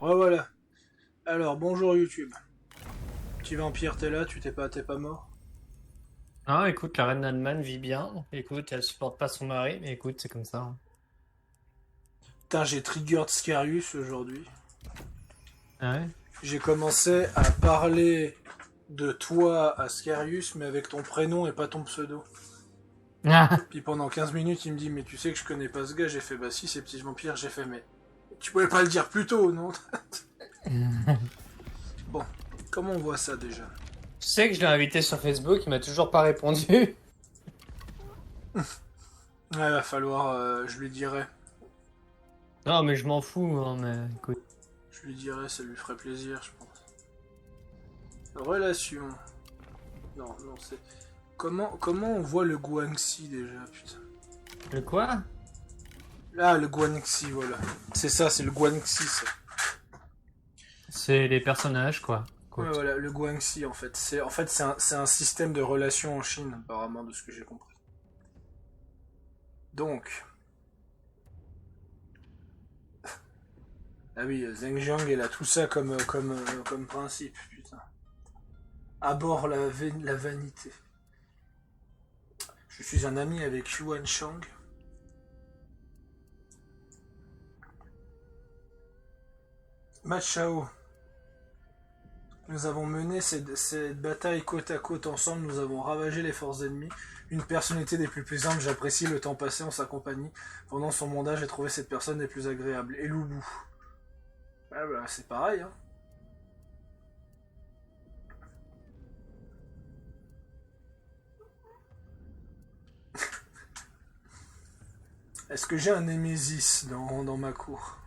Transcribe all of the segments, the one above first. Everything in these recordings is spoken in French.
Ouais, voilà. Alors, bonjour YouTube. Petit vampire, t'es là, t'es pas mort? Ah, écoute, la reine Nadman vit bien. Écoute, elle supporte pas son mari, mais écoute, c'est comme ça. Putain, j'ai triggered Scarius aujourd'hui. Ah ouais? J'ai commencé à parler de toi à Scarius, mais avec ton prénom et pas ton pseudo. Ah. Puis pendant 15 minutes, il me dit, mais tu sais que je connais pas ce gars. J'ai fait, bah si, c'est Petit Vampire. J'ai fait, mais tu pouvais pas le dire plus tôt, non? Bon, comment on voit ça déjà? Tu sais que je l'ai invité sur Facebook, il m'a toujours pas répondu. Ouais, va falloir, je lui dirai. Non, mais je m'en fous, hein, mais écoute. Je lui dirai, ça lui ferait plaisir, je pense. Relation. Non, non, c'est... comment on voit le Guangxi déjà, putain? Le quoi? Ah, le Guangxi, voilà. C'est ça, c'est le Guangxi, ça. C'est les personnages, quoi. Ouais, Écoute. voilà, le Guangxi, en fait. C'est un système de relations en Chine, apparemment, de ce que j'ai compris. Donc... Ah oui, Zheng Jiang, elle a tout ça comme principe, putain. Aborde la vanité. Je suis un ami avec Yuan Shang. Ma Chao. Nous avons mené cette bataille côte à côte ensemble, nous avons ravagé les forces ennemies. Une personnalité des plus plaisantes, j'apprécie le temps passé en sa compagnie. Pendant son mandat, j'ai trouvé cette personne des plus agréables. Et Loubou. Ah bah, c'est pareil, hein. Est-ce que j'ai un Némésis dans ma cour?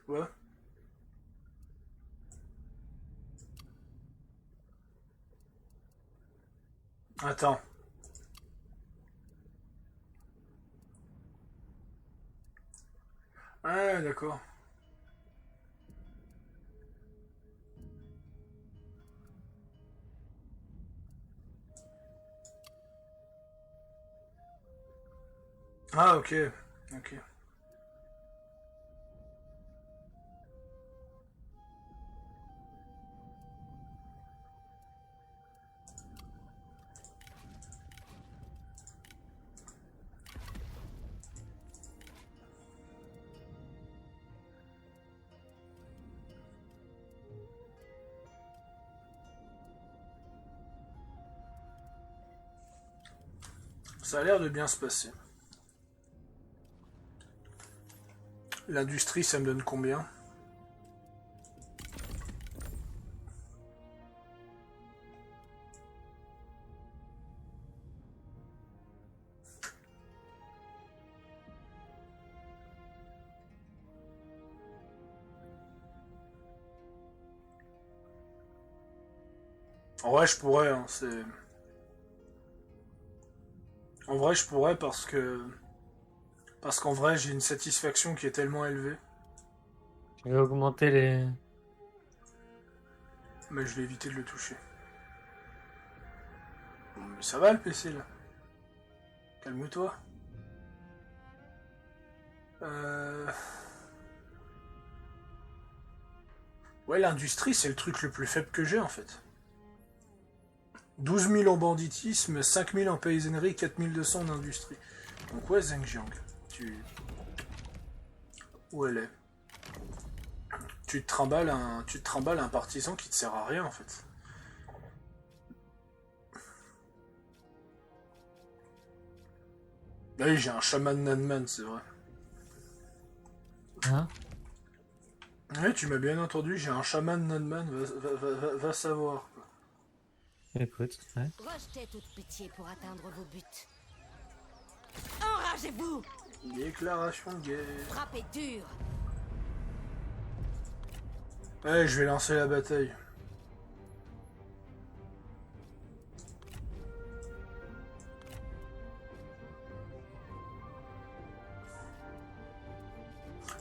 Ouais. Attends. Ah, d'accord. Ah, ok. Ok. Ça a l'air de bien se passer. L'industrie, ça me donne combien? En vrai, je pourrais, hein, c'est... En vrai, je pourrais parce que... Parce qu'en vrai, j'ai une satisfaction qui est tellement élevée. Je vais augmenter les... Mais je vais éviter de le toucher. Bon, mais ça va le PC, là. Calme-toi. Euh... Ouais, l'industrie, c'est le truc le plus faible que j'ai, en fait. 12 000 en banditisme, 5 000 en paysannerie, 4 200 en industrie. Donc ouais, Zheng Jiang, tu... Où elle est? Tu te trimbales un partisan qui te sert à rien, en fait. Ah oui, j'ai un chaman Nanman, c'est vrai. Hein? Oui, tu m'as bien entendu, j'ai un chaman Nanman, va savoir. Écoute, ouais. Rejetez toute pitié pour atteindre vos buts. Enragez-vous! Déclaration de guerre. Frappez dur! Ouais, je vais lancer la bataille.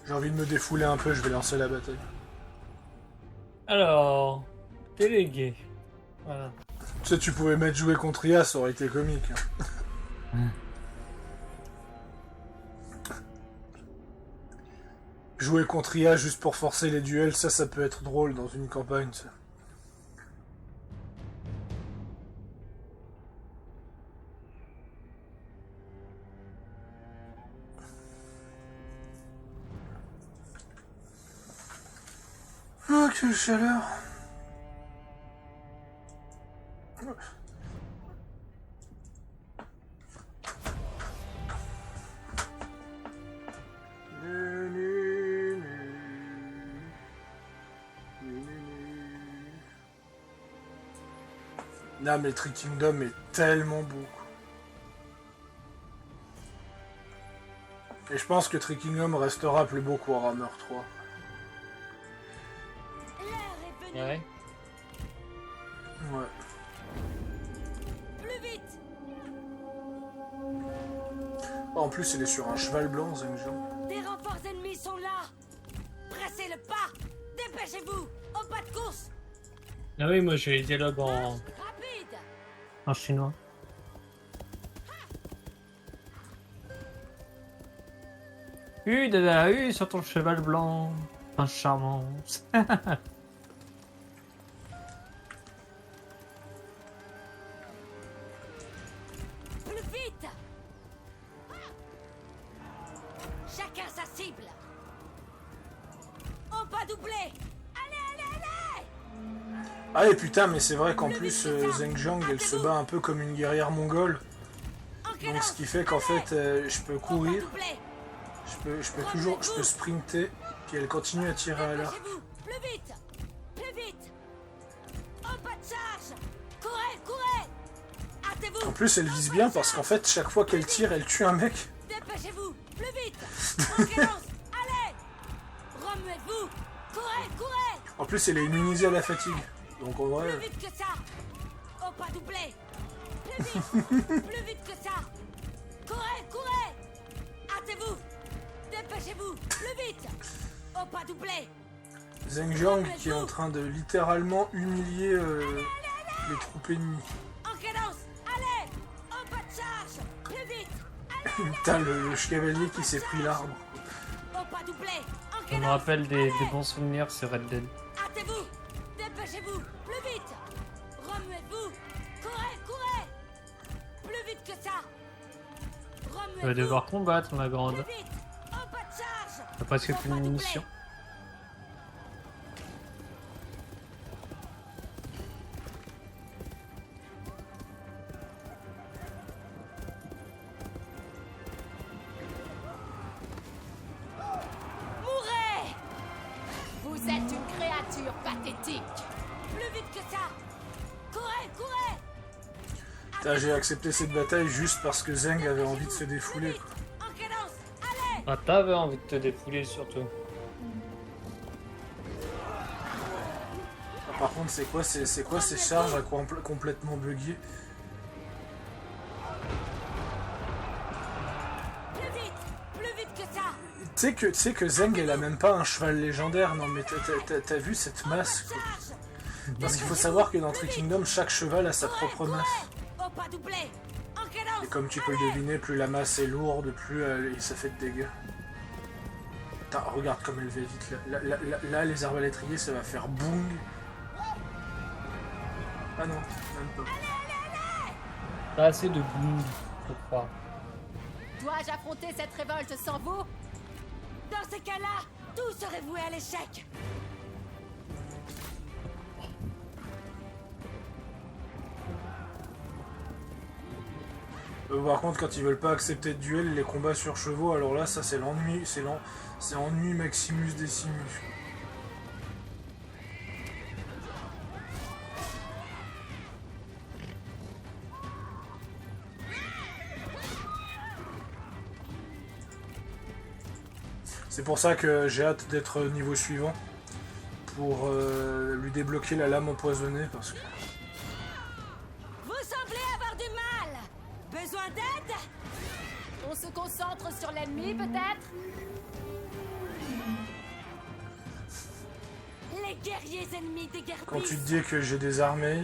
J'ai envie de me défouler un peu, je vais lancer la bataille. Alors, délégué. Voilà. Tu sais, tu pouvais mettre jouer contre IA, ça aurait été comique. Hein. Jouer contre IA juste pour forcer les duels, ça peut être drôle dans une campagne. Ça. Oh, quelle chaleur! Non mais Tree Kingdom est tellement beau. Et je pense que Tree Kingdom restera plus beau que Warhammer 3. Ouais. Ouais. Plus vite. Oh, en plus il est sur un cheval blanc, Zengjiang. Des renforts ennemis sont là. Pressez le pas. Dépêchez-vous. Au pas de course. Ah oui, moi j'ai les dialogues Rapide. en chinois. Dada, sur ton cheval blanc. Un charmant. Plus vite. Chacun sa cible. Au pas doublé. Allez, allez, allez. Ah et putain, mais c'est vrai qu'en plus Zengjiang elle se bat un peu comme une guerrière mongole. Donc ce qui fait qu'en fait je peux courir, je peux sprinter, puis elle continue à tirer à l'arc. Plus vite. Plus vite. Au pas de charge. Courez, courez. Hâtez-vous. En plus elle vise bien parce qu'en fait chaque fois qu'elle tire elle tue un mec. Dépêchez-vous. Plus vite. En cadence. Allez. Remuez-vous. Courez, courez. En plus elle est immunisée à la fatigue. Donc en vrai... Plus vite que ça. Au pas doublé. Plus vite. Plus vite que ça. Courez, courez. Hâtez-vous. Dépêchez-vous. Plus vite. Au pas doublé. Zengjiang qui est en train de littéralement humilier les troupes ennemies. En cadence. Allez. Au pas de charge. Plus vite. Putain le chevalier qui s'est pris l'arbre. Au pas doublé. En Ça me cadence. rappelle des bons souvenirs sur Red Dead. Hâtez-vous. Dépêchez-vous. Plus vite. Remuez-vous. Courez, courez. Plus vite que ça. Tu vas Remuez-vous. devoir combattre, ma grande. Plus vite. Au pas de charge. T'as presque plus de munitions. Mourez. Vous êtes une créature pathétique. Plus vite que ça. Courez, courez. Putain, j'ai accepté cette bataille juste parce que Zeng avait envie de se défouler. Quoi. En cadence. Allez. Ah, t'avais envie de te défouler surtout. Ah, par contre, c'est quoi ces charges à complètement buggées? Plus vite que ça. Tu sais que Zeng elle a même pas un cheval légendaire. Non mais t'as vu cette masse quoi. Charge. Parce qu'il faut savoir que dans Tree Kingdom chaque cheval a sa propre masse. Au pas doublé. En cadence. Et comme tu peux le deviner, plus la masse est lourde, plus ça fait de dégâts. Putain, regarde comme elle va vite là, les arbalétriers ça va faire boum. Ah non, même pas. T'as assez de boum, je crois. Dois-je affronter cette révolte sans vous? Dans ces cas-là, tout serait voué à l'échec. Par contre, quand ils veulent pas accepter de duel, les combats sur chevaux, alors là, ça c'est l'ennui, c'est ennui Maximus Decimus. C'est pour ça que j'ai hâte d'être niveau suivant, pour lui débloquer la lame empoisonnée, parce que... Vous semblez avoir du mal. Besoin d'aide? On se concentre sur l'ennemi, peut-être? Les guerriers ennemis déguerpissent. Quand tu te dis que j'ai des armées,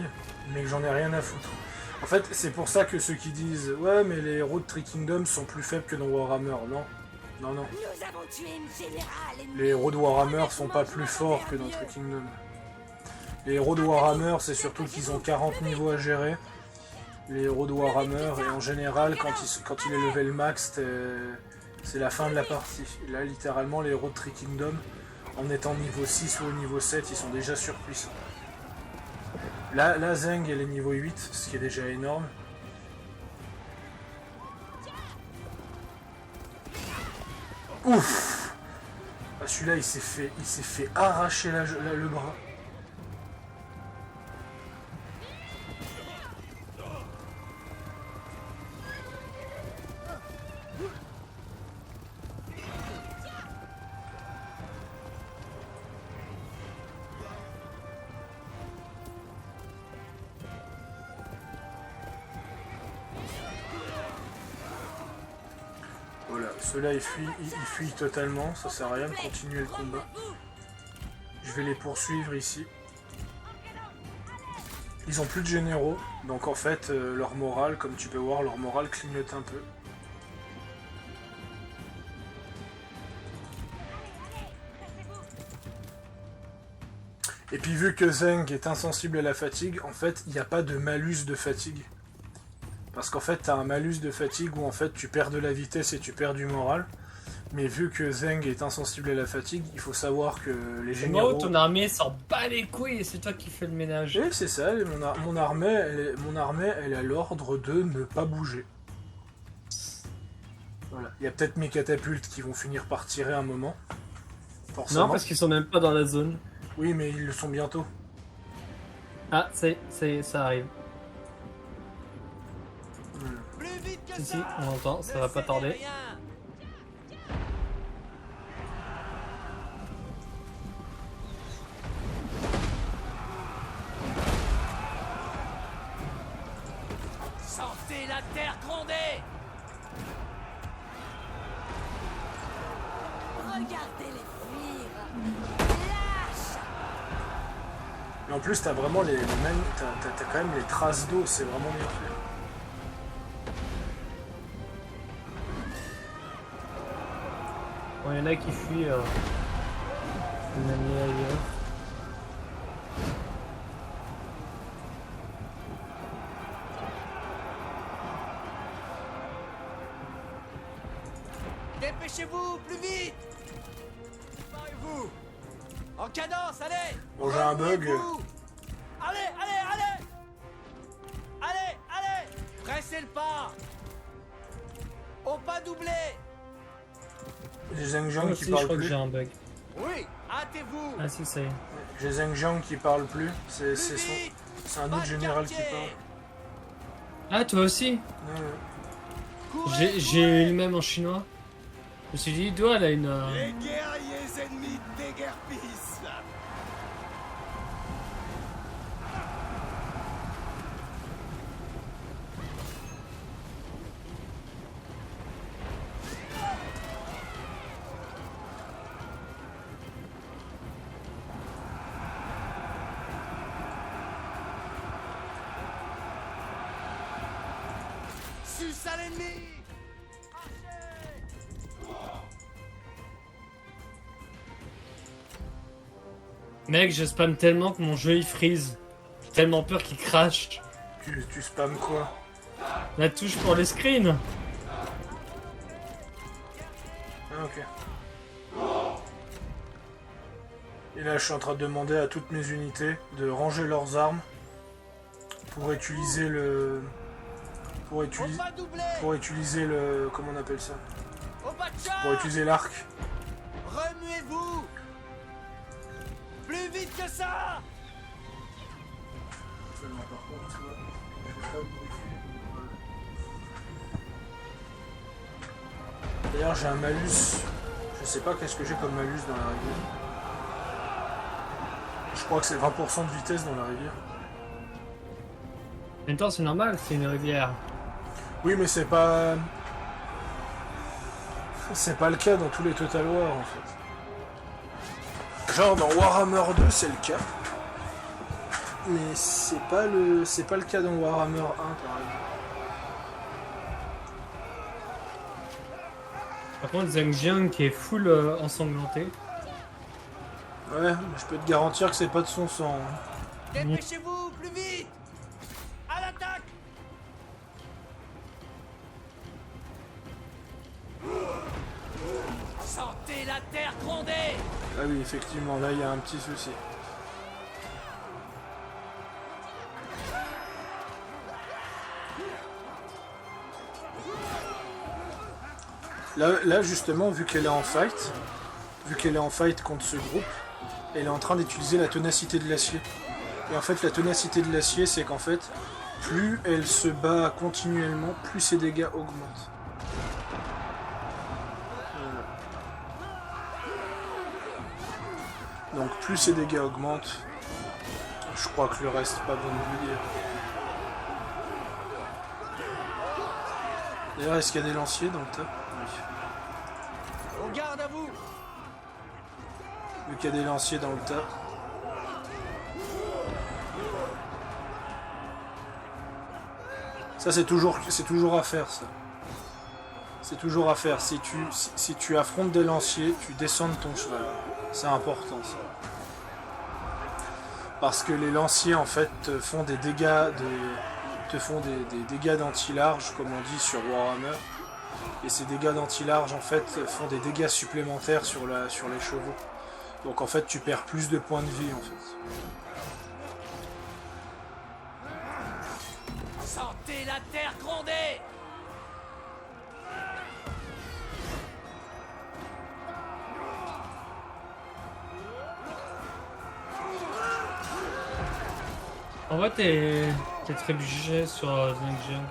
mais que j'en ai rien à foutre. En fait, c'est pour ça que ceux qui disent « Ouais, mais les héros de Three Kingdoms sont plus faibles que dans Warhammer », non. Non, non. Nous avons tué une générale ennemie. Les héros de Warhammer sont pas plus forts que dans Three Kingdoms. Les héros de Warhammer, c'est surtout qu'ils ont 40 niveaux à gérer. Les héros de Warhammer, et en général, quand il est level max, c'est la fin de la partie. Et là, littéralement, les héros de Three Kingdoms, en étant niveau 6 ou au niveau 7, ils sont déjà surpuissants. Là, Zeng, elle est niveau 8, ce qui est déjà énorme. Ouf! Ah, celui-là, il s'est fait arracher le bras. Voilà, ceux-là ils fuient totalement, ça sert à rien de continuer le combat. Je vais les poursuivre ici. Ils ont plus de généraux, donc en fait leur morale, comme tu peux voir, leur morale clignote un peu. Et puis vu que Zeng est insensible à la fatigue, en fait il n'y a pas de malus de fatigue. Parce qu'en fait, tu as un malus de fatigue où en fait tu perds de la vitesse et tu perds du moral. Mais vu que Zeng est insensible à la fatigue, il faut savoir que les généraux... Ton armée s'en bat les couilles et c'est toi qui fais le ménage. Et c'est ça, mon armée, elle a l'ordre de ne pas bouger. Voilà. Il y a peut-être mes catapultes qui vont finir par tirer un moment. Forcément. Non, parce qu'ils sont même pas dans la zone. Oui, mais ils le sont bientôt. Ah, ça arrive. Si, on entend, ça va pas tarder. Sentez la terre gronder. Regardez-les fuir. Lâche. Mais en plus, t'as vraiment t'as quand même les traces d'eau, c'est vraiment bien fait. Bon, il y en a qui fuient une année ailleurs. Dépêchez-vous, plus vite. Préparez-vous. En cadence, allez. Bon, j'ai un bug. Remuez-vous. Allez, allez, allez. Allez, allez. Pressez le pas. Au pas doublé. J'ai Zeng Jiang Moi qui aussi, je parle crois que plus. j'ai un bug. Oui, hâtez-vous. Ah si, ça y est. J'ai Zeng Jiang qui parle plus. C'est Plus vite. un autre général qui parle. Ah, toi aussi? Ouais, ouais. Courez, J'ai courez. eu le même en chinois. Je me suis dit, toi, elle a une... Les guerriers ennemis déguerpissent. Suce à l'ennemi. Mec, je spam tellement que mon jeu il freeze. J'ai tellement peur qu'il crache. Tu spammes quoi? La touche pour les screens. Ah, ok. Et là, je suis en train de demander à toutes mes unités de ranger leurs armes pour utiliser le... Au pas doublé. Pour utiliser le... Comment on appelle ça? Au pas de Pour charge. utiliser l'arc. Remuez-vous. Plus vite que ça. D'ailleurs, j'ai un malus. Je sais pas qu'est-ce que j'ai comme malus dans la rivière. Je crois que c'est 20% de vitesse dans la rivière. En même temps, c'est normal, c'est une rivière. Oui, mais c'est pas... C'est pas le cas dans tous les Total War, en fait. Genre dans Warhammer 2 c'est le cas. Mais c'est pas le cas dans Warhammer 1 par exemple. Par contre, Zhang Jiang qui est full ensanglanté. Ouais, mais je peux te garantir que c'est pas de son sang. Hein. Dépêchez-vous, plus vite! À l'attaque! Sentez la terre gronder! Ah oui, effectivement, là il y a un petit souci. Là justement, vu qu'elle est en fight contre ce groupe, elle est en train d'utiliser la ténacité de l'acier. Et en fait, la ténacité de l'acier, c'est qu'en fait, plus elle se bat continuellement, plus ses dégâts augmentent. Donc plus ses dégâts augmentent, je crois que le reste, pas besoin de vous dire. D'ailleurs, est-ce qu'il y a des lanciers dans le tas? Oui. On garde à vous! Vu qu'il y a des lanciers dans le tas. Ça c'est toujours à faire ça. C'est toujours à faire. Si tu affrontes des lanciers, tu descends de ton cheval. C'est important ça. Parce que les lanciers en fait te font des dégâts des dégâts d'anti-large comme on dit sur Warhammer. Et ces dégâts d'anti-large en fait font des dégâts supplémentaires sur les chevaux. Donc en fait tu perds plus de points de vie en fait. Sentez la terre gronder! En vrai, t'es trébuché sur Zhang Jiang.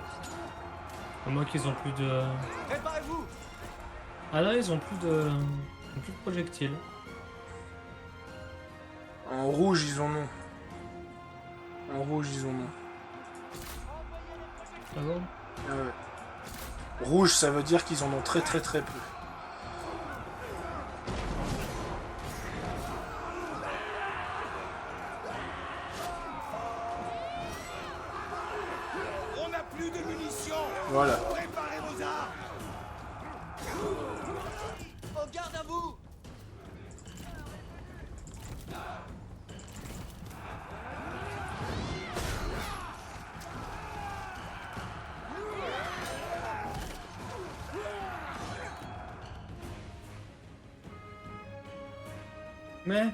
À moins qu'ils ont plus de... Préparez-vous! Ah là, ils ont plus de projectiles. En rouge ils en ont. En rouge ils en ont. Ah bon? Ah ouais. Rouge ça veut dire qu'ils en ont très peu. On n'a plus de munitions! Voilà. Préparez vos armes! On garde à vous! Mais...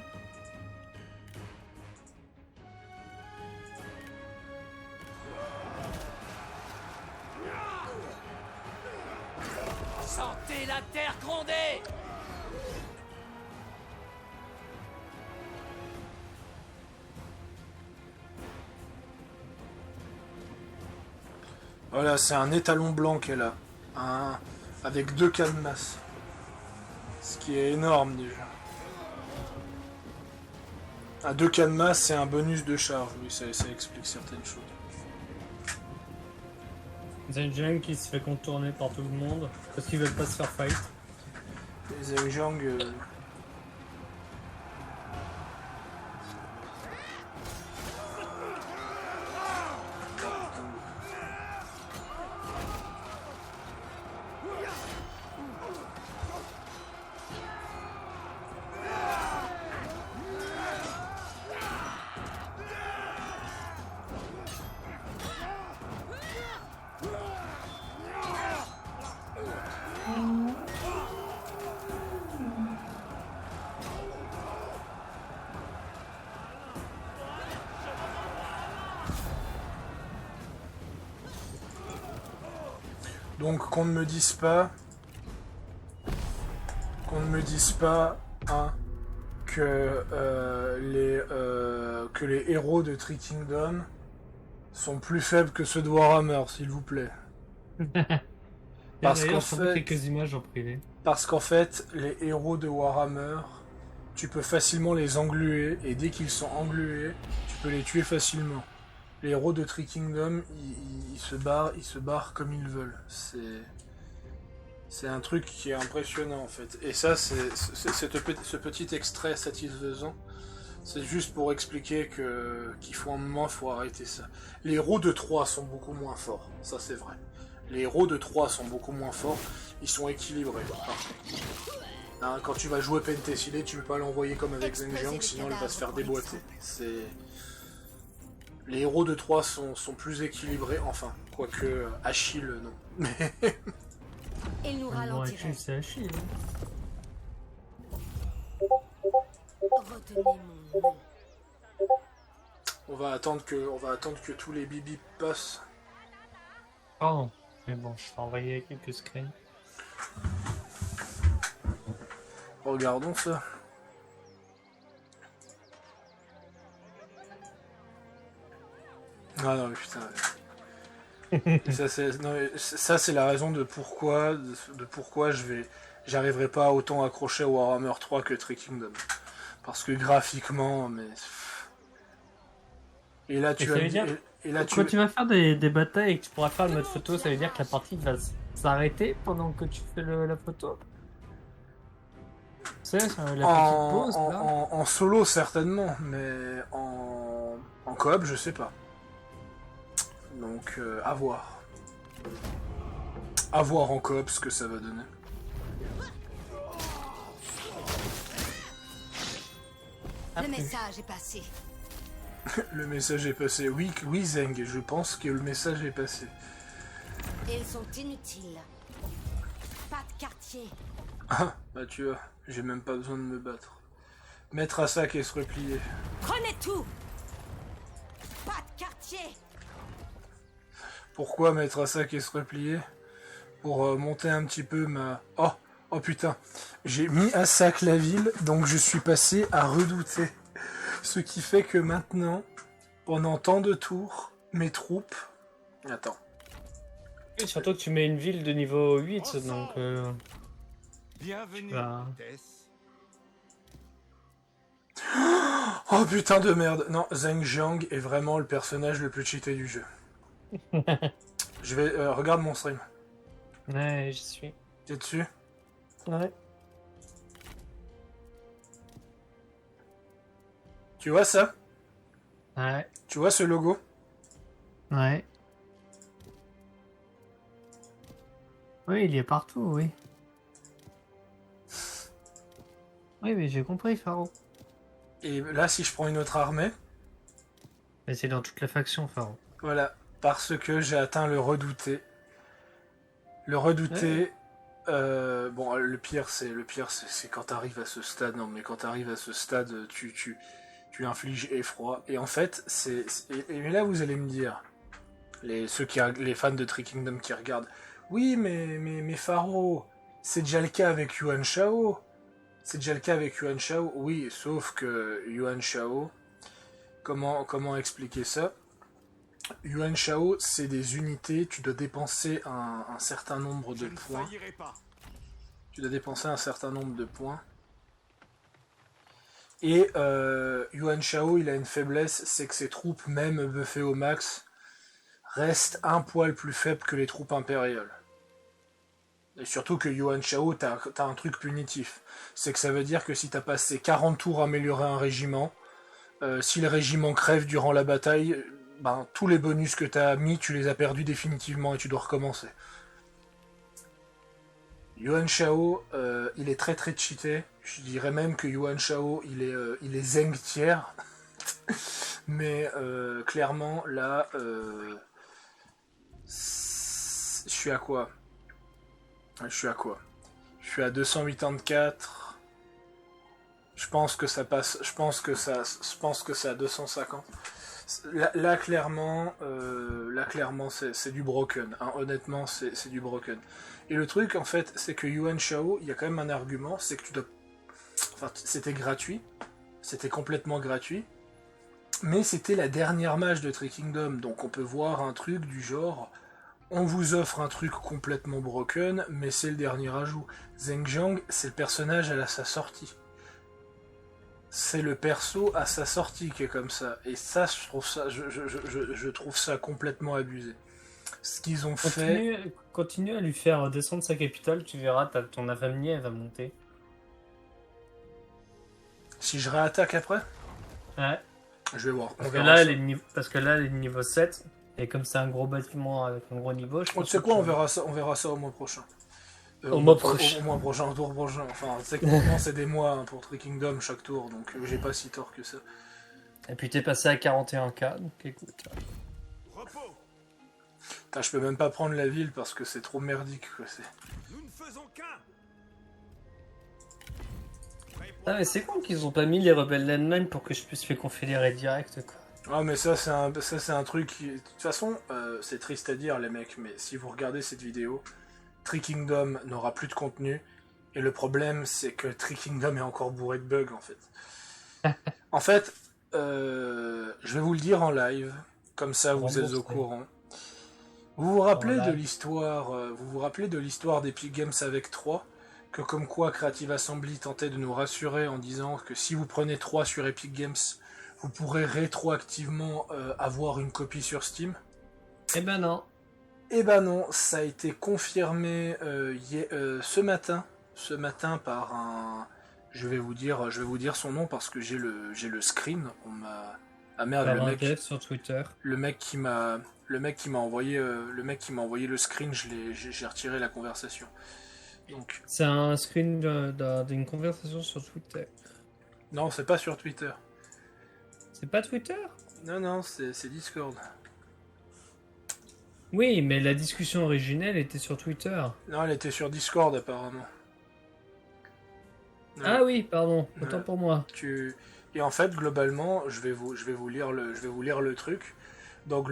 Sentez la terre gronder! Voilà, c'est un étalon blanc qu'elle a. Avec 2 cadenas. Ce qui est énorme déjà. À 2 cadenas, c'est un bonus de charge. Oui, ça explique certaines choses. Zhang Jiang qui se fait contourner par tout le monde parce qu'ils veulent pas se faire fight. Et Zhang Jiang... Donc qu'on ne me dise pas hein, que les héros de Three Kingdoms sont plus faibles que ceux de Warhammer, s'il vous plaît. Parce qu'en fait, quelques images en privé. Parce qu'en fait, les héros de Warhammer, tu peux facilement les engluer, et dès qu'ils sont englués, tu peux les tuer facilement. Les héros de Three Kingdoms, ils se barrent comme ils veulent. C'est un truc qui est impressionnant en fait. Et ça, ce petit extrait satisfaisant, c'est juste pour expliquer qu'il faut un moment, il faut arrêter ça. Les héros de Troie sont beaucoup moins forts, ça c'est vrai. Les héros de Troie sont beaucoup moins forts, ils sont équilibrés. Hein, quand tu vas jouer Penthesilée, tu peux pas l'envoyer comme avec Zheng Jiang, sinon elle va se faire déboîter. Les héros de Troie sont plus équilibrés, enfin, quoique Achille, non. Mais... Il nous Bon, ralentirait. Achille, c'est Achille. Retenez mon nom. On va attendre que tous les bibis passent. Oh, mais bon, je vais envoyer quelques screens. Regardons ça. Ah non, mais putain. Ça c'est la raison de pourquoi j'arriverai pas à autant accrocher à Warhammer 3 que Three Kingdom. Parce que graphiquement, mais... Et là tu ça veut dire- Quand tu vas faire des batailles et que tu pourras faire le mode photo, ça veut dire que la partie va s'arrêter pendant que tu fais la photo. Tu sais, la petite pause là. en solo certainement, mais en coop je sais pas. Donc à voir. À voir en coop ce que ça va donner. Le message est passé. Le message est passé. Oui, Zeng, je pense que le message est passé. Ils sont inutiles. Pas de quartier. Ah, bah tu vois, j'ai même pas besoin de me battre. Mettre à sac et se replier. Prenez tout. Pas de quartier. Pourquoi mettre à sac et se replier? Pour monter un petit peu ma... Oh putain. J'ai mis à sac la ville, donc je suis passé à redouter. Ce qui fait que maintenant, pendant tant de tours, mes troupes... Attends. Et surtout que tu mets une ville de niveau 8, donc... Bienvenue, Bah. Tess. Oh putain de merde. Non, Zheng Jiang est vraiment le personnage le plus cheaté du jeu. Je vais... regarde mon stream. Ouais, j'y suis. T'es dessus? Ouais. Tu vois ça? Ouais. Tu vois ce logo? Ouais. Oui, il y est partout, oui. Oui, mais j'ai compris, Faro. Et là, si je prends une autre armée, Mais c'est dans toute la faction, Faro. voilà, parce que j'ai atteint le redouté. Le redouté, bon, le pire, c'est quand t'arrives à ce stade. Non, mais quand t'arrives à ce stade, tu infliges effroi. Et en fait, et là, vous allez me dire, les fans de Three Kingdom qui regardent, oui, mais Pharaoh, c'est déjà le cas avec Yuan Shao. C'est déjà le cas avec Yuan Shao, oui, sauf que Yuan Shao, comment expliquer ça? Yuan Shao, c'est des unités, tu dois dépenser un certain nombre de Je ne points. faillirai pas. Tu dois dépenser un certain nombre de points. Et Yuan Shao, il a une faiblesse, c'est que ses troupes, même buffées au max, restent un poil plus faibles que les troupes impériales. Et surtout que Yuan Shao, t'as un truc punitif. C'est que ça veut dire que si t'as passé 40 tours à améliorer un régiment, si le régiment crève durant la bataille, ben, tous les bonus que t'as mis, tu les as perdus définitivement et tu dois recommencer. Yuan Shao, il est très très cheaté. Je dirais même que Yuan Shao, il est Zeng tiers. Mais clairement, là, je suis à quoi? Je suis à 284. Je pense que ça passe. Je pense que c'est à 250. Là clairement, c'est du broken. Hein. Honnêtement, c'est du broken. Et le truc, en fait, c'est que Yuan Shao, il y a quand même un argument, c'est que tu dois. Enfin, c'était gratuit. C'était complètement gratuit. Mais c'était la dernière mage de Three Kingdom. Donc on peut voir un truc du genre. On vous offre un truc complètement broken, mais c'est le dernier ajout. Zheng Jiang, c'est le personnage à sa sortie. C'est le perso à sa sortie qui est comme ça. Et ça, je trouve ça complètement abusé. Ce qu'ils ont fait... Continue à lui faire descendre sa capitale, tu verras, ton infamie, elle va monter. Si je réattaque après, Ouais. je vais voir. On Parce que, verra là, ça. parce que là, elle est niveau 7. Et comme c'est un gros bâtiment avec un gros niveau, je Tu pense sais quoi, que- on verra ça au mois prochain. Au mois prochain. Au mois prochain, au tour prochain. Enfin, techniquement, c'est des mois hein, pour Three Kingdom chaque tour, donc j'ai pas si tort que ça. Et puis t'es passé à 41K, donc écoute. Repos. Putain, je peux même pas prendre la ville parce que c'est trop merdique. Quoi. Nous ne faisons qu'un. Ah mais c'est con qu'ils ont pas mis les rebelles landmine pour que je puisse les confédérer direct quoi. Ah mais ça c'est un truc qui... De toute façon, c'est triste à dire les mecs, mais si vous regardez cette vidéo, Three Kingdom n'aura plus de contenu, et le problème c'est que Three Kingdom est encore bourré de bugs en fait. En fait, je vais vous le dire en live, comme ça vous êtes au courant. Vous vous rappelez de l'histoire d'Epic Games avec 3, que comme quoi Creative Assembly tentait de nous rassurer en disant que si vous prenez 3 sur Epic Games, vous pourrez rétroactivement avoir une copie sur Steam. Eh ben non. Eh ben non, ça a été confirmé ce matin par un... Je vais vous dire son nom parce que j'ai le screen. On m'a... Ah merde, Par un dev sur Twitter. le mec qui m'a envoyé le screen, j'ai retiré la conversation. Donc C'est un screen d'une conversation sur Twitter. non, c'est pas sur Twitter. C'est pas Twitter? Non, c'est Discord. Oui, mais la discussion originelle était sur Twitter. Non, elle était sur Discord apparemment. Ouais. Ah oui, pardon, autant Ouais. pour moi. Et en fait, globalement, je vais vous lire le truc. Donc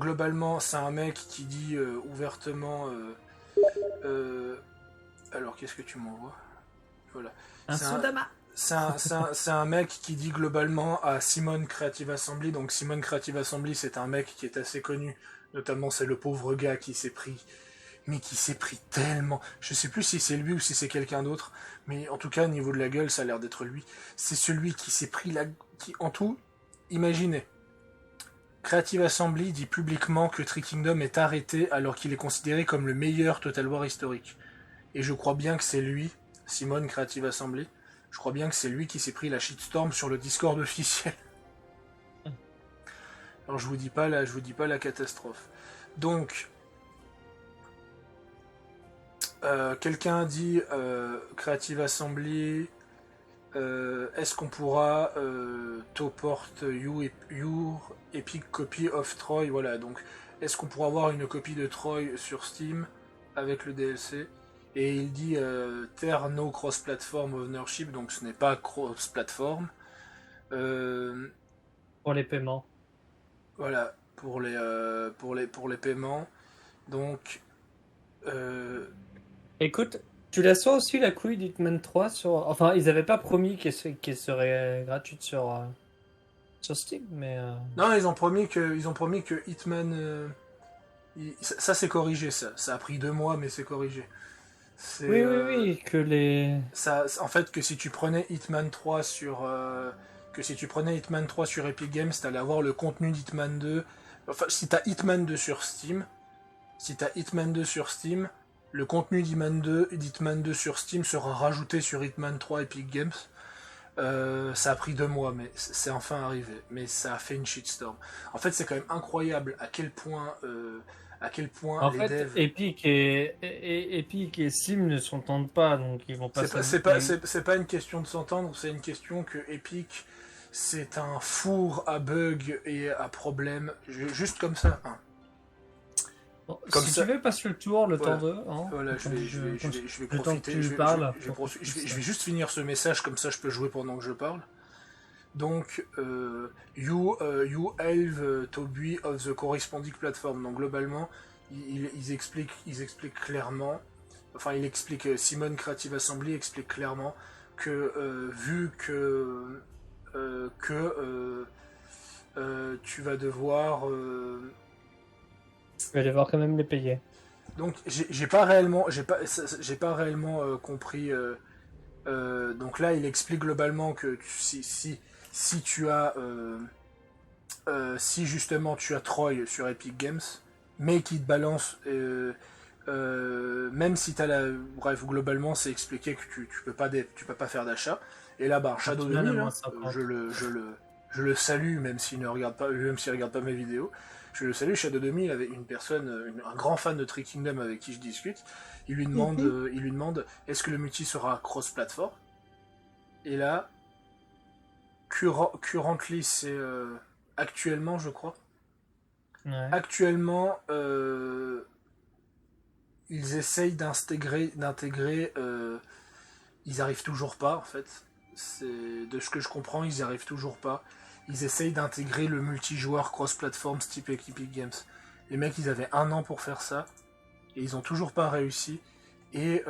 globalement, c'est un mec qui dit ouvertement. Alors, qu'est-ce que tu m'envoies? Voilà. Un C'est un- Sudama. C'est un mec qui dit globalement à Simone Creative Assembly. Donc Simone Creative Assembly, c'est un mec qui est assez connu. Notamment, c'est le pauvre gars qui s'est pris tellement. Je sais plus si c'est lui ou si c'est quelqu'un d'autre. Mais en tout cas, au niveau de la gueule, ça a l'air d'être lui. C'est celui qui s'est pris en tout, imaginez. Creative Assembly dit publiquement que Three Kingdom est arrêté alors qu'il est considéré comme le meilleur Total War historique. Et je crois bien que c'est lui, Simone Creative Assembly, je crois bien que c'est lui qui s'est pris la shitstorm sur le Discord officiel. Alors je vous dis pas la catastrophe. Donc, quelqu'un dit Creative Assembly, est-ce qu'on pourra toport your epic copy of Troy, voilà, donc est-ce qu'on pourra avoir une copie de Troy sur Steam avec le DLC? Et il dit There no cross-platform ownership, donc ce n'est pas cross-platform. Pour les paiements. Voilà, pour les paiements. Donc, Écoute, tu la sens aussi la couille d'Hitman 3 sur... Enfin, ils avaient pas promis qu'elle serait gratuite sur Steam, mais... non, ils ont promis que Hitman... ça c'est corrigé, ça a pris 2 mois, mais c'est corrigé. Oui, que les... Ça, en fait, que si tu prenais Hitman 3 sur Epic Games, t'allais avoir le contenu d'Hitman 2. Enfin, si t'as Hitman 2 sur Steam, le contenu d'Hitman 2 sur Steam sera rajouté sur Hitman 3 Epic Games. Ça a pris 2 mois, mais c'est enfin arrivé. Mais ça a fait une shitstorm. En fait, c'est quand même incroyable à quel point En les fait, devs... Epic et Steam ne s'entendent pas, donc ils vont pas... C'est pas une question de s'entendre, c'est une question que Epic, c'est un four à bugs et à problèmes, juste comme ça. Hein. Bon, Comme si ça. tu veux, passe le tour, le Voilà. temps de... Hein, Voilà, je vais le temps que profiter. tu Je parles. vais juste finir ce message, comme ça je peux jouer pendant que je parle. Donc, you have to be of the corresponding platform. Donc globalement, ils expliquent clairement, enfin Simone Creative Assembly explique clairement que vu que tu vas devoir Je vais devoir quand même les payer. donc j'ai pas réellement compris. Donc là, il explique globalement que si tu as si justement tu as Troy sur Epic Games, mais qui te balance, même si t'as la... Bref, globalement, c'est expliqué que tu peux pas faire d'achat. Et là, bah, Shadow Batman à 2000, moins hein, 50. je le salue, même s'il ne regarde pas, même s'il regarde pas mes vidéos. Je le salue, Shadow 2000, avec une personne, un grand fan de Tree Kingdom avec qui je discute. Il lui demande, est-ce que le multi sera cross-platform? Et là, currently, c'est actuellement, je crois. Ouais. Actuellement, ils essayent d'intégrer, ils arrivent toujours pas en fait. C'est de ce que je comprends, ils y arrivent toujours pas. Ils essayent d'intégrer le multijoueur cross-platform type Epic Games. Les mecs, ils avaient 1 an pour faire ça et ils ont toujours pas réussi. Et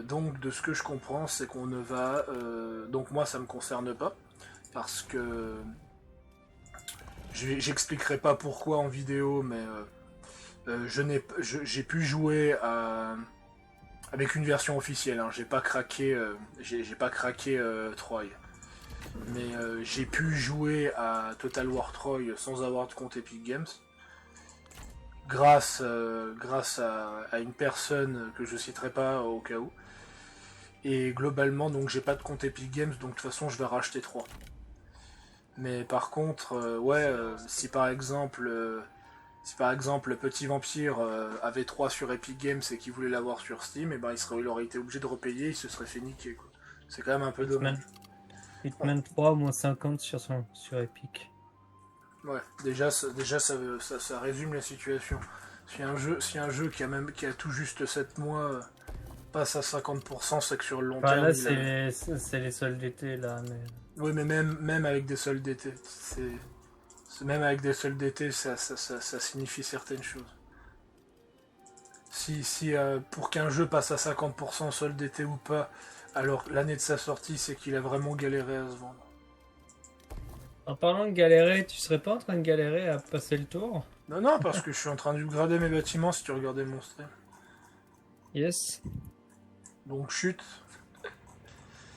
donc, de ce que je comprends, c'est qu'on ne va. Donc, moi, ça me concerne pas parce que j'expliquerai pas pourquoi en vidéo, mais j'ai pu jouer avec une version officielle. Hein. J'ai pas craqué Troy, mais j'ai pu jouer à Total War Troy sans avoir de compte Epic Games, grâce à une personne que je citerai pas au cas où. Et globalement, donc j'ai pas de compte Epic Games, donc de toute façon je vais racheter 3. Mais par contre, si par exemple Petit Vampire avait 3 sur Epic Games et qu'il voulait l'avoir sur Steam, et ben il aurait été obligé de repayer, il se serait fait niquer, quoi. C'est quand même un peu dommage. Hitman 3, moins 50 sur Epic. Ouais, déjà ça résume la situation. Si un jeu qui a tout juste 7 mois passe à 50%, c'est que sur le long terme. Là, c'est les soldes d'été, là. Mais... Oui, mais même avec des soldes d'été, même avec des soldes d'été, ça signifie certaines choses. Si pour qu'un jeu passe à 50% solde d'été ou pas, alors l'année de sa sortie, c'est qu'il a vraiment galéré à se vendre. En parlant de galérer, tu serais pas en train de galérer à passer le tour? Non, parce que je suis en train d'upgrader mes bâtiments si tu regardais mon stream. Yes. Donc chute.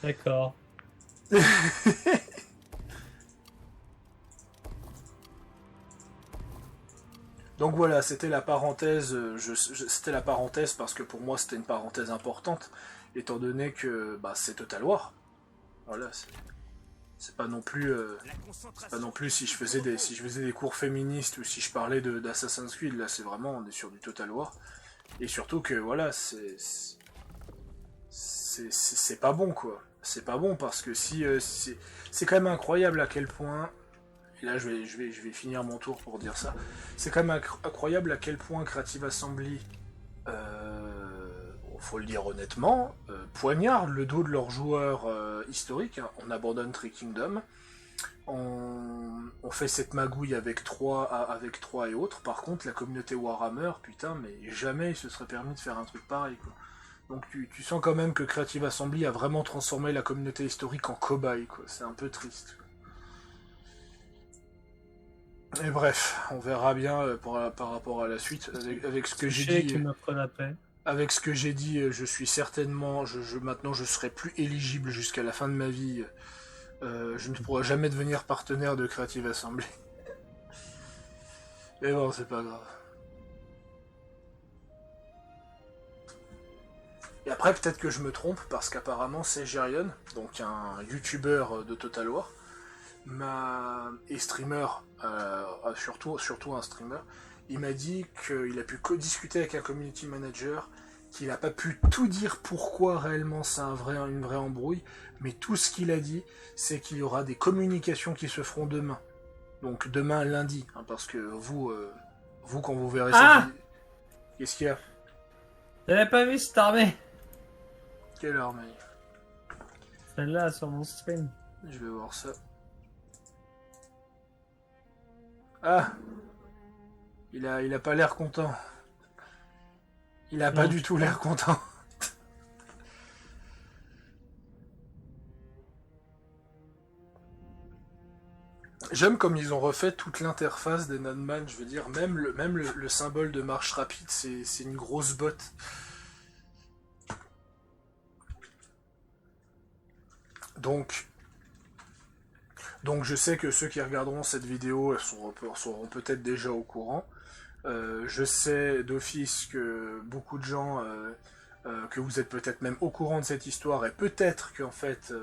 D'accord. Donc voilà, c'était la parenthèse. C'était la parenthèse parce que pour moi c'était une parenthèse importante, étant donné que c'est Total War. Voilà, c'est pas non plus, si je faisais des cours féministes ou si je parlais d'Assassin's Creed. Là, c'est vraiment, on est sur du Total War. Et surtout que voilà, c'est pas bon, quoi. C'est pas bon parce que c'est quand même incroyable à quel point. Et là, je vais finir mon tour pour dire ça. C'est quand même incroyable à quel point Creative Assembly, faut le dire honnêtement, poignarde le dos de leurs joueurs historiques. Hein. On abandonne Tree Kingdom. On fait cette magouille avec 3 et autres. Par contre, la communauté Warhammer, putain, mais jamais il se serait permis de faire un truc pareil, quoi. Donc tu sens quand même que Creative Assembly a vraiment transformé la communauté historique en cobaye, quoi. C'est un peu triste. Et bref, on verra bien par rapport à la suite. Avec ce que j'ai dit. Avec ce que j'ai dit, je suis certainement. Maintenant, je serai plus éligible jusqu'à la fin de ma vie. Je ne pourrai jamais devenir partenaire de Creative Assembly. Mais bon, c'est pas grave. Et après, peut-être que je me trompe, parce qu'apparemment, c'est Gerion, donc un youtubeur de Total War, et streamer, surtout un streamer, il m'a dit qu'il a pu discuter avec un community manager, qu'il n'a pas pu tout dire pourquoi réellement c'est une vraie embrouille, mais tout ce qu'il a dit, c'est qu'il y aura des communications qui se feront demain. Donc demain, lundi, hein, parce que vous, quand vous verrez cette vidéo... Qu'est-ce qu'il y a? J'avais pas vu cette armée. Quelle armée? Celle-là, sur mon stream. Je vais voir ça. Ah! Il a pas l'air content. Il a pas du tout l'air content. J'aime comme ils ont refait toute l'interface des Nodman, je veux dire, même le symbole de marche rapide, c'est une grosse botte. Donc, Donc je sais que ceux qui regarderont cette vidéo seront peut-être déjà au courant. Je sais d'office que beaucoup de gens, que vous êtes peut-être même au courant de cette histoire, et peut-être qu'en fait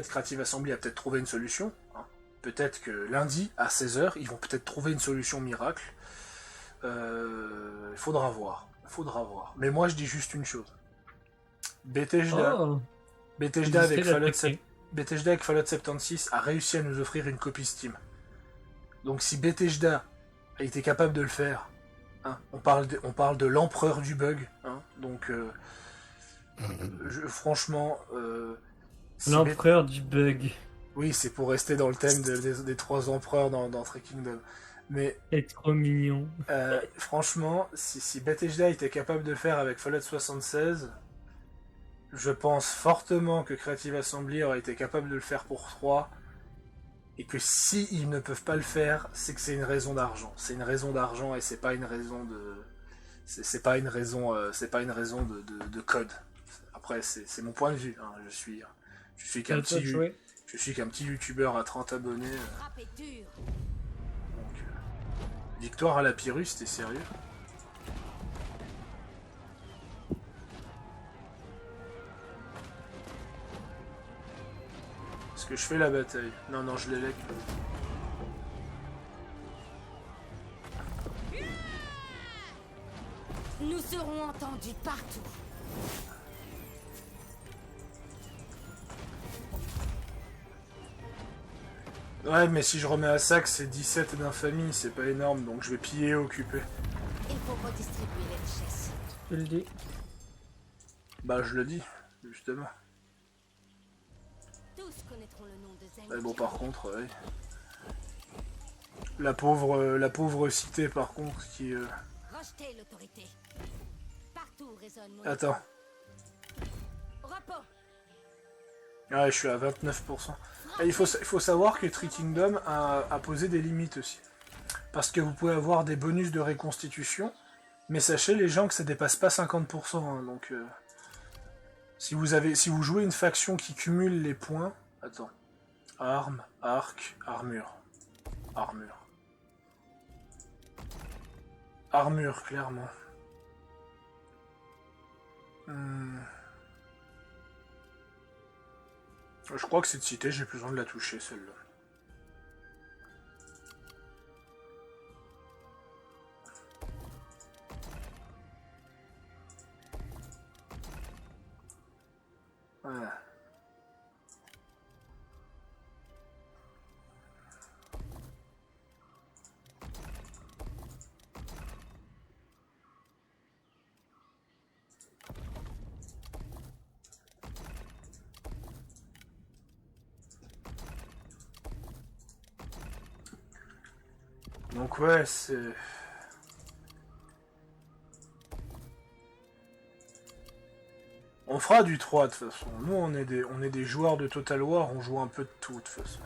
Creative Assembly a peut-être trouvé une solution. Hein. Peut-être que lundi, à 16h, ils vont peut-être trouver une solution miracle. Il faudra voir. Mais moi, je dis juste une chose. Bethesda, Oh, Bethesda avec existait la Fallout technique. Bethesda avec Fallout 76 a réussi à nous offrir une copie Steam. Donc si Bethesda a été capable de le faire, hein, on parle de l'empereur du bug, hein, donc franchement, si L'empereur du bug. oui, c'est pour rester dans le thème des trois empereurs dans Three Kingdoms. Mais C'est trop mignon. franchement, si Bethesda était capable de le faire avec Fallout 76, je pense fortement que Creative Assembly aurait été capable de le faire pour 3. Et que si ils ne peuvent pas le faire, c'est que c'est une raison d'argent. C'est une raison d'argent et c'est pas une raison de. C'est pas une raison de code. Après, c'est mon point de vue. Hein. Je suis qu'un petit youtubeur à 30 abonnés. Frappez dur. Donc, victoire à la Pyrrhus, t'es sérieux? Est-ce que je fais la bataille? Non, je l'élève. Nous serons entendus partout. Ouais, mais si je remets à sac, c'est 17 d'infamie, c'est pas énorme, donc je vais piller et occuper. Il faut redistribuer les richesses. Tu le dis. Bah, je le dis, justement. Tous connaîtront le nom de Zen. Mais bon, par contre, ouais. La pauvre cité, par contre, qui... Rejetez l'autorité. Partout résonne mon... Attends. Repos. Ouais, je suis à 29%. Et il faut savoir que Three Kingdoms a posé des limites aussi. Parce que vous pouvez avoir des bonus de reconstitution, mais sachez les gens que ça dépasse pas 50%. Hein, donc, si vous jouez une faction qui cumule les points... Attends. Armes, arc, armure. Armure, clairement. Je crois que cette cité, j'ai plus besoin de la toucher, celle-là. Voilà. Donc ouais, c'est... On fera du 3 de toute façon. Nous, on est des joueurs de Total War, on joue un peu de tout de toute façon.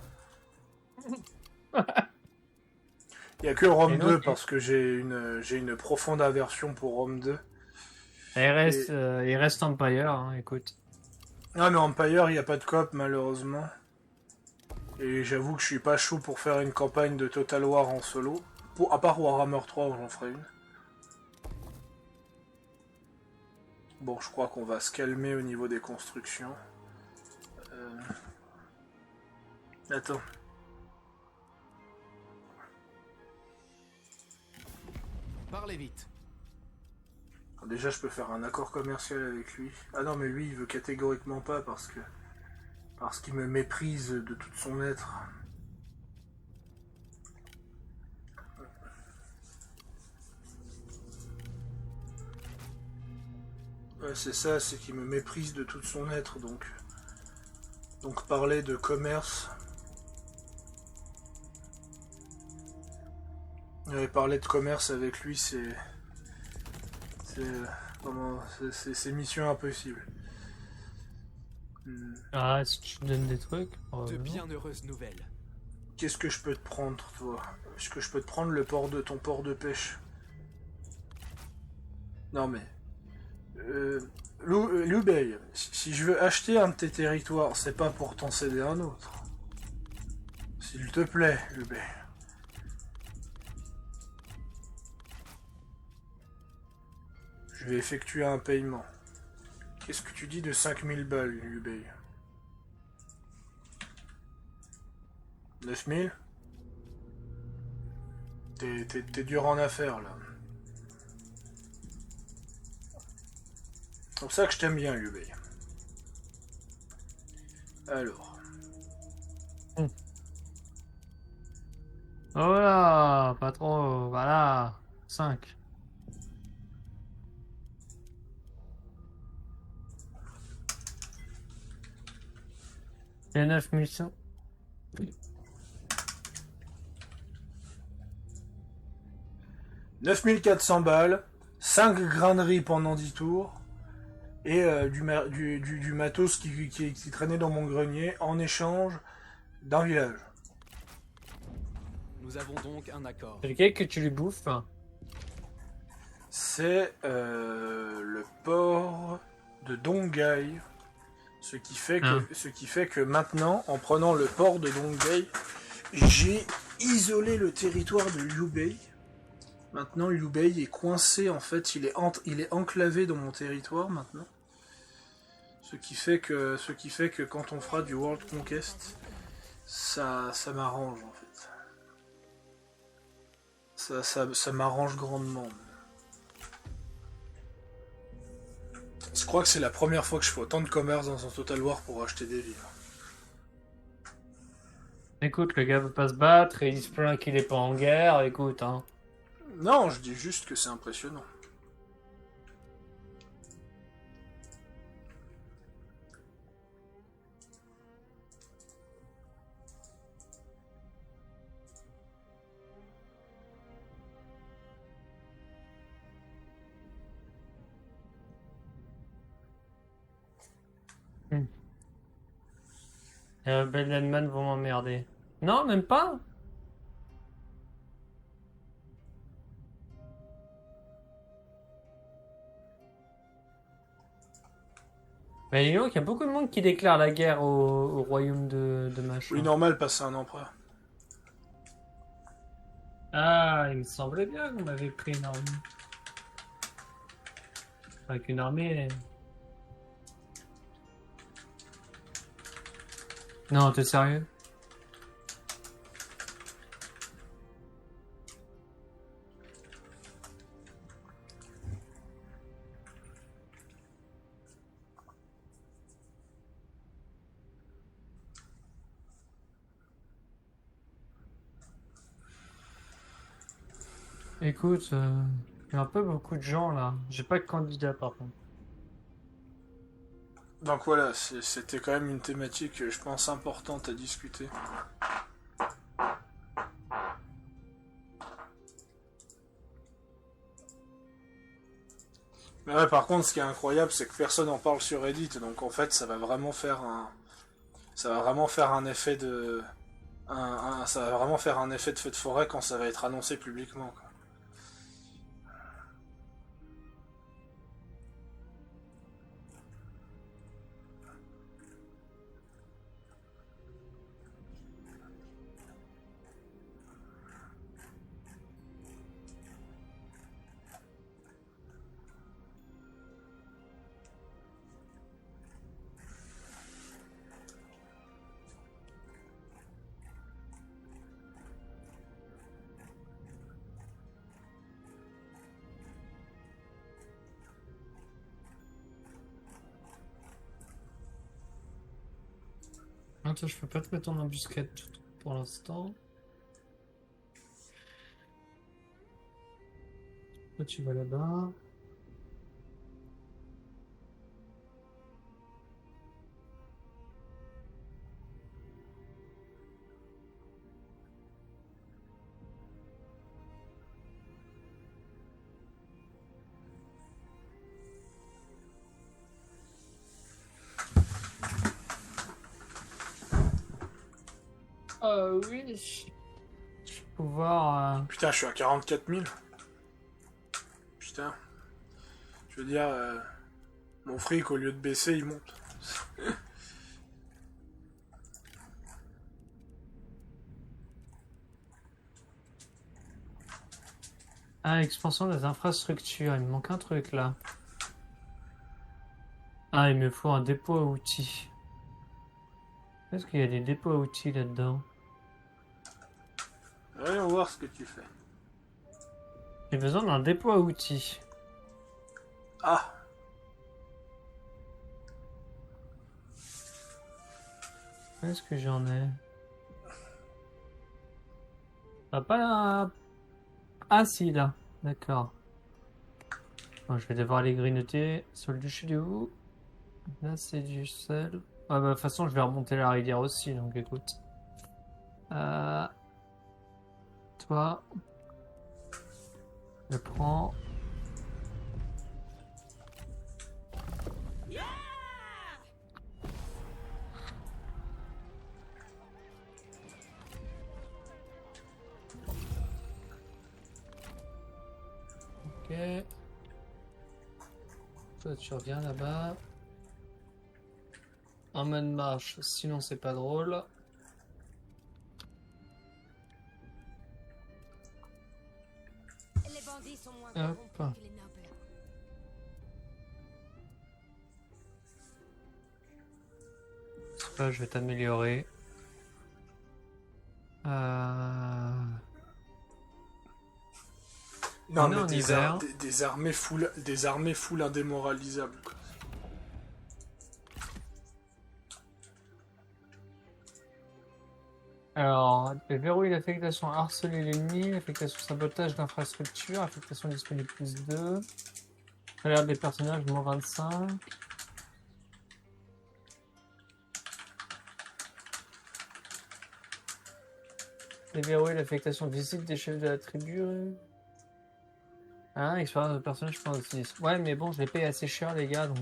Il n'y a que Rome 2 parce que j'ai une profonde aversion pour Rome 2. Il reste Empire, hein, écoute. Ah mais Empire, il n'y a pas de coop malheureusement. Et j'avoue que je suis pas chaud pour faire une campagne de Total War en solo. À part Warhammer 3 où j'en ferai une. Bon, je crois qu'on va se calmer au niveau des constructions. Attends. Parlez vite. Déjà, je peux faire un accord commercial avec lui. Ah non, mais lui, il veut catégoriquement pas parce qu'il me méprise de tout son être. Ouais, c'est ça, c'est qu'il me méprise de tout son être, donc parler de commerce... Ouais, parler de commerce avec lui, c'est mission impossible. Ah, est-ce que tu me donnes des trucs? De Non. bien heureuses nouvelles. Qu'est-ce que je peux te prendre, toi? Est-ce que je peux te prendre ton port de pêche? Non mais... Liu Bei, si je veux acheter un de tes territoires, c'est pas pour t'en céder un autre. S'il te plaît, Hubert. Je vais effectuer un paiement. Qu'est-ce que tu dis de 5000 balles, Hubert? 9000? T'es dur en affaires, là. C'est pour ça que je t'aime bien, Hubert. Alors. Voilà, pas trop, voilà. 5. Et 9100. 9400 balles, 5 grains de riz pendant 10 tours, et du matos qui traînait dans mon grenier en échange d'un village. Nous avons donc un accord. C'est lequel que tu lui bouffes? C'est le port de Dongai. Ce qui fait que maintenant, en prenant le port de Dongai, j'ai isolé le territoire de Liu Bei. Maintenant, Liu Bei est coincé, en fait, il est enclavé dans mon territoire maintenant. Ce qui fait que quand on fera du World Conquest, ça m'arrange en fait. Ça m'arrange grandement. Je crois que c'est la première fois que je fais autant de commerce dans un Total War pour acheter des villes. Écoute, le gars veut pas se battre et il se plaint qu'il est pas en guerre, écoute, hein. Non, je dis juste que c'est impressionnant. Bellenman vont m'emmerder. Non, même pas. Mais dis donc, il y a beaucoup de monde qui déclare la guerre au royaume de machin. Oui, normal, passer un empereur. Ah, il me semblait bien qu'on m'avait pris une armée. Avec une armée. Non, t'es sérieux? Écoute, il y a un peu beaucoup de gens là. J'ai pas de candidat par contre. Donc voilà, c'était quand même une thématique, je pense, importante à discuter. Mais ouais, par contre, ce qui est incroyable, c'est que personne en parle sur Reddit, donc en fait, ça va vraiment faire un effet de, ça va vraiment faire un effet de feu de forêt quand ça va être annoncé publiquement, quoi. Attends, je peux pas te mettre en embuscade pour l'instant. Toi, tu vas là-bas. Oui. Je vais pouvoir. Putain, je suis à 44 000. Putain. Je veux dire, mon fric, au lieu de baisser, il monte. Ah, expansion des infrastructures. Il me manque un truc là. Ah, il me faut un dépôt à outils. Est-ce qu'il y a des dépôts à outils là-dedans? Voyons voir ce que tu fais. J'ai besoin d'un dépôt à outils. Ah, Où est-ce que j'en ai? Ah, pas... Ah si, là. D'accord. Bon, je vais devoir aller grignoter. Sur le duché de où? Là, c'est du sel. Ah bah, de toute façon, je vais remonter la rivière aussi, donc écoute. Euh... Toi... Je prends... Ok. Toi, tu reviens là-bas. En mode marche, sinon c'est pas drôle. Les bandits sont moins Hop. corrompus que les nobles. Là, je vais t'améliorer. non, On est mais en hiver. des armées full indémoralisables, quoi. Alors, verrouille l'affectation, harceler l'ennemi, affectation sabotage d'infrastructure, affectation disponible plus 2. Salaire des personnages, moins 25. Déverrouiller l'affectation visite des chefs de la tribu. Hein, expérience de personnage, je pense aussi. Ouais, mais bon, je les paye assez cher, les gars, donc...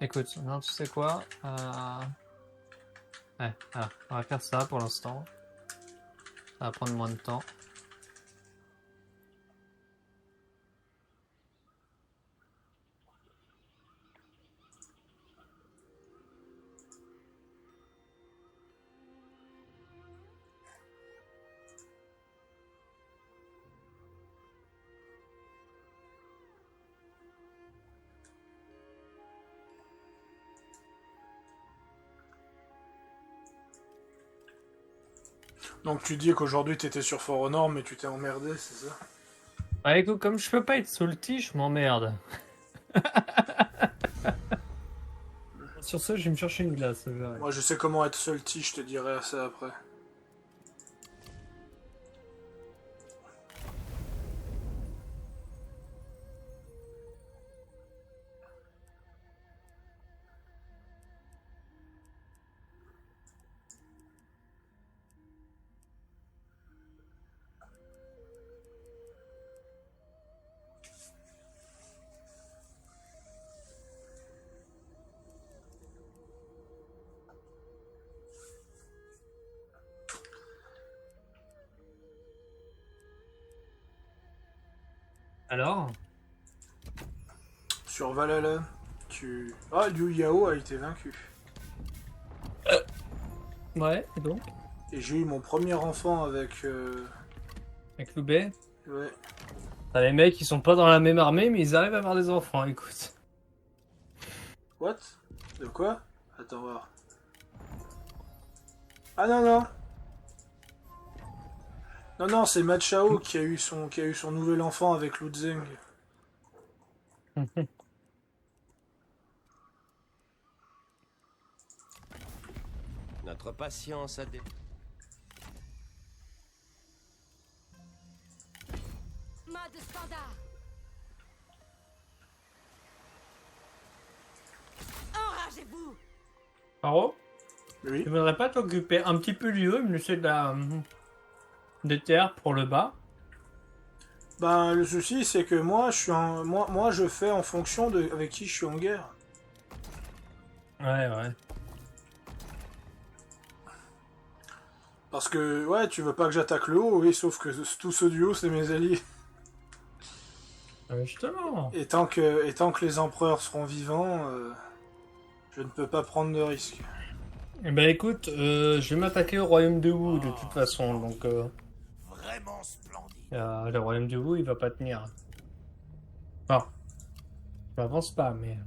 Écoute, non, tu sais quoi Ouais, voilà, on va faire ça pour l'instant. Ça va prendre moins de temps. Donc tu dis qu'aujourd'hui t'étais sur For Honor, mais tu t'es emmerdé, c'est ça? Ouais, écoute, comme je peux pas être salty, je m'emmerde. Sur ce, je vais me chercher une glace. Je verrai. Moi je sais comment être salty, je te dirai ça après. Alors Sur Valhalla, Ah, Liu Yao a été vaincu. Ouais, et donc Et j'ai eu mon premier enfant avec... avec Loubet. Ouais. T'as les mecs, ils sont pas dans la même armée, mais ils arrivent à avoir des enfants, écoute. What? De quoi? Attends, voir. Ah non, non! Non, non, c'est Ma Chao qui a eu son nouvel enfant avec Lu Zheng. Notre patience a des... Mode standard. Enragez-vous. Paro, Oui. tu voudrais pas t'occuper un petit peu du haut, me laisser de la... des terres pour le bas? Ben, le souci, c'est que moi, moi, je fais en fonction de avec qui je suis en guerre. Ouais, ouais. Parce que, ouais, tu veux pas que j'attaque le haut, oui, sauf que tous ceux du haut, c'est mes alliés. Justement. Et tant que les empereurs seront vivants, je ne peux pas prendre de risques. Eh ben écoute, je vais m'attaquer au royaume de Wu de toute façon, donc... Vraiment splendide. Le royaume du Wu, il va pas tenir. Enfin, je m'avance pas, mais...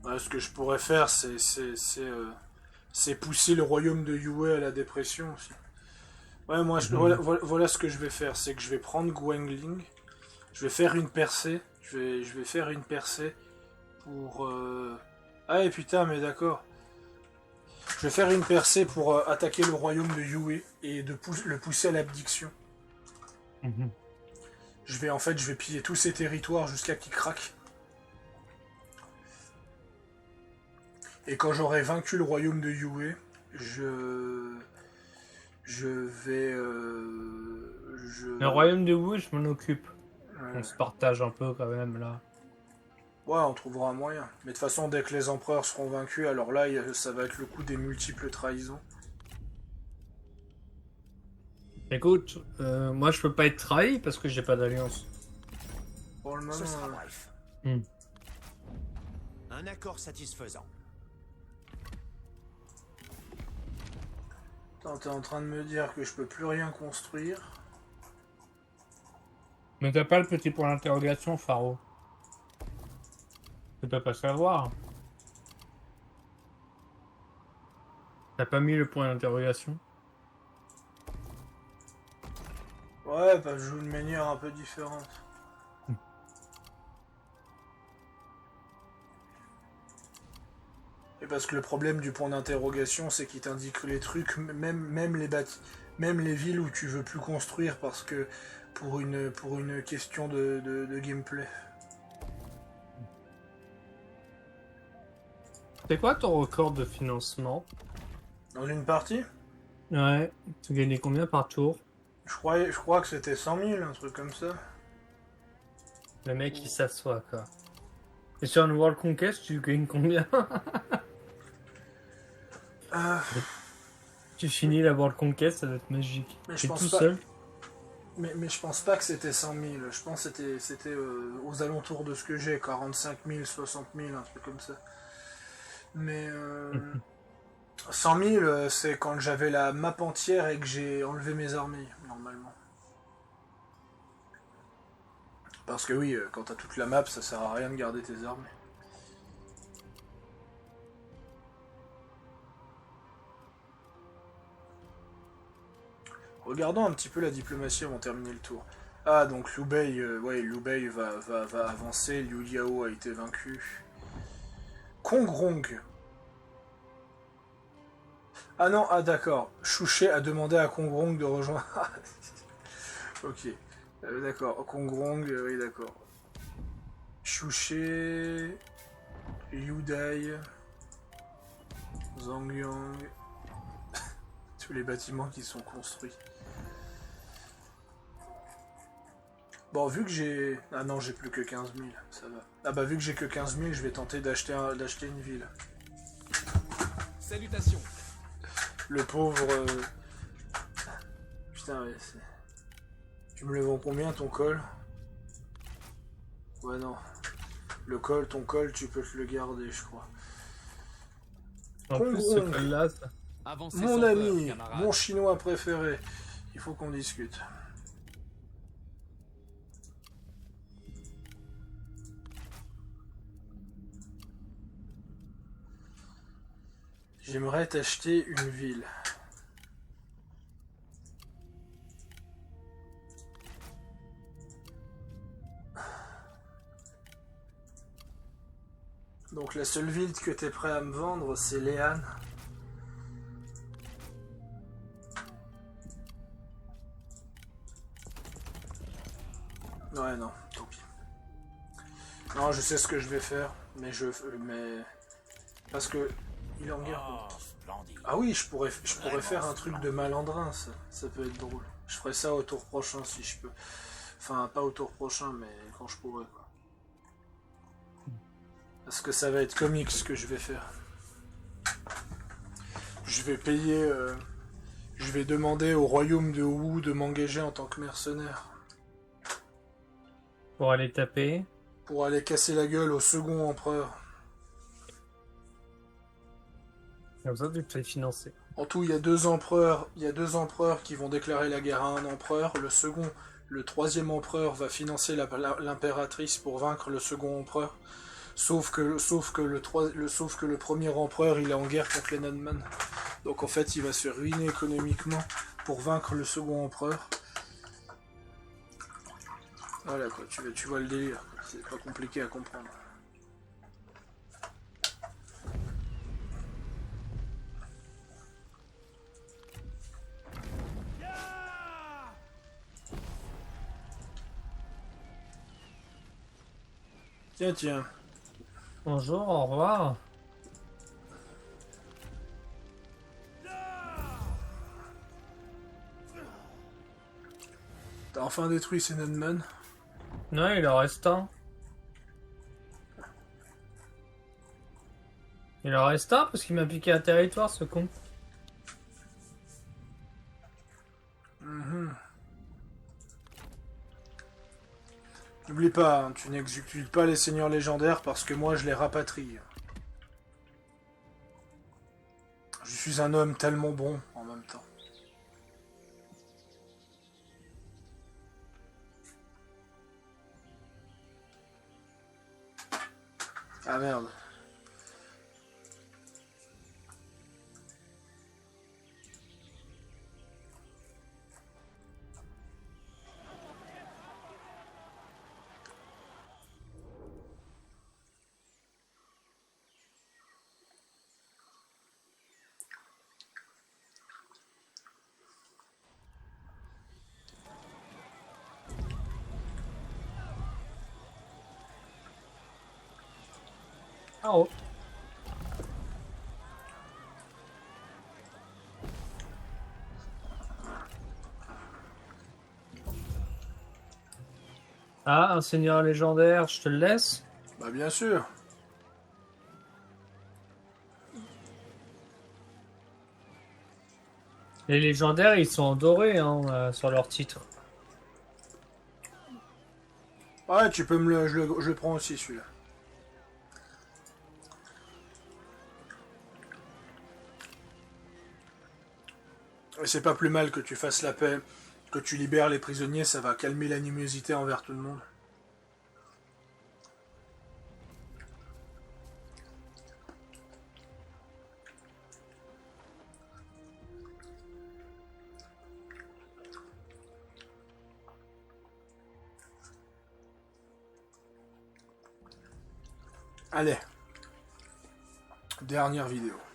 Ouais, ce que je pourrais faire, c'est pousser le royaume de Yue à la dépression aussi. Ouais, moi, voilà ce que je vais faire. C'est que je vais prendre Guangling. Je vais faire une percée. Je vais faire une percée pour... Ah, et putain, mais d'accord. Je vais faire une percée pour attaquer le royaume de Yue et le pousser à l'abdiction. Je vais piller tous ces territoires jusqu'à qu'il craque. Et quand j'aurai vaincu le royaume de Yue, je vais... Le royaume de Wu, je m'en occupe. Ouais. On se partage un peu quand même, là. Ouais, on trouvera un moyen. Mais de toute façon, dès que les empereurs seront vaincus, alors là, ça va être le coup des multiples trahisons. Écoute, moi je peux pas être trahi parce que j'ai pas d'alliance. Pour le moment, Ce sera bref. Un accord satisfaisant. Attends, t'es en train de me dire que je peux plus rien construire. Mais t'as pas le petit point d'interrogation, Faro. Tu peux pas savoir. T'as pas mis le point d'interrogation? Ouais, bah je joue d'une manière un peu différente. Et parce que le problème du point d'interrogation, c'est qu'il t'indique les trucs, même les villes où tu veux plus construire parce que pour une question de gameplay. C'est quoi ton record de financement? Dans une partie, Ouais, tu gagnais combien par tour? je crois que c'était 100 000, un truc comme ça. Le mec il s'assoit quoi. Et sur une World Conquest, tu gagnes combien? Tu finis la World Conquest, ça doit être magique. Mais je T'es pense tout pas- seul? Mais je pense pas que c'était 100 000. Je pense que c'était aux alentours de ce que j'ai, 45 000, 60 000, un truc comme ça. Mais 100 000, c'est quand j'avais la map entière et que j'ai enlevé mes armées, normalement. Parce que oui, quand t'as toute la map, ça sert à rien de garder tes armées. Regardons un petit peu la diplomatie avant de terminer le tour. Ah, donc Liu Bei, Liu Bei va avancer, Liu Liao a été vaincu. Kongrong. Ah non, ah d'accord. Chouché a demandé à Kongrong de rejoindre. Ok. D'accord, Kongrong, oui d'accord. Chouché, Liu Dai, Zangyang. Tous les bâtiments qui sont construits. Bon, vu que j'ai... Ah non, j'ai plus que 15 000, ça va. Ah bah vu que j'ai que 15 000, je vais tenter d'acheter une ville. Salutations. Le pauvre... Putain, ouais, c'est... Tu me le vends combien, ton col? Ouais, non. Ton col, tu peux te le garder, je crois. En plus, ce Kongrong. col-là, ça... Avancez Mon sans ami, peur, camarade. mon chinois préféré. Il faut qu'on discute. J'aimerais t'acheter une ville. Donc la seule ville que t'es prêt à me vendre, c'est Léane. Ouais, non, tant pis. Non, je sais ce que je vais faire, mais parce que il est en guerre. Oh, splendide. Ah oui, je pourrais faire un truc de malandrin, ça peut être drôle. Je ferai ça au tour prochain si je peux. Enfin, pas au tour prochain, mais quand je pourrai, quoi. Parce que ça va être comique ce que je vais faire. Je vais payer... je vais demander au royaume de Wu de m'engager en tant que mercenaire. Pour aller taper. Pour aller casser la gueule au second empereur. Comme ça, tu te fais financer. En tout, il y a deux empereurs qui vont déclarer la guerre à un empereur. Le troisième empereur va financer l'impératrice pour vaincre le second empereur. Sauf que le premier empereur, il est en guerre contre les Nunmen. Donc en fait, il va se ruiner économiquement pour vaincre le second empereur. Voilà quoi, tu vois le délire. C'est pas compliqué à comprendre. Tiens, tiens. Bonjour, au revoir. T'as enfin détruit ces Nunmen. Non, il en reste un. Il en reste un parce qu'il m'a piqué un territoire, ce con. N'oublie pas, hein, tu n'exécutes pas les seigneurs légendaires parce que moi je les rapatrie. Je suis un homme tellement bon en même temps. Ah merde. Ah oh. Ah, un seigneur légendaire, je te le laisse. Bah bien sûr. Les légendaires, ils sont en doré hein, sur leur titre. Ouais, tu peux je le prends aussi celui-là. Et c'est pas plus mal que tu fasses la paix, que tu libères les prisonniers, ça va calmer l'animosité envers tout le monde. Allez. Dernière vidéo.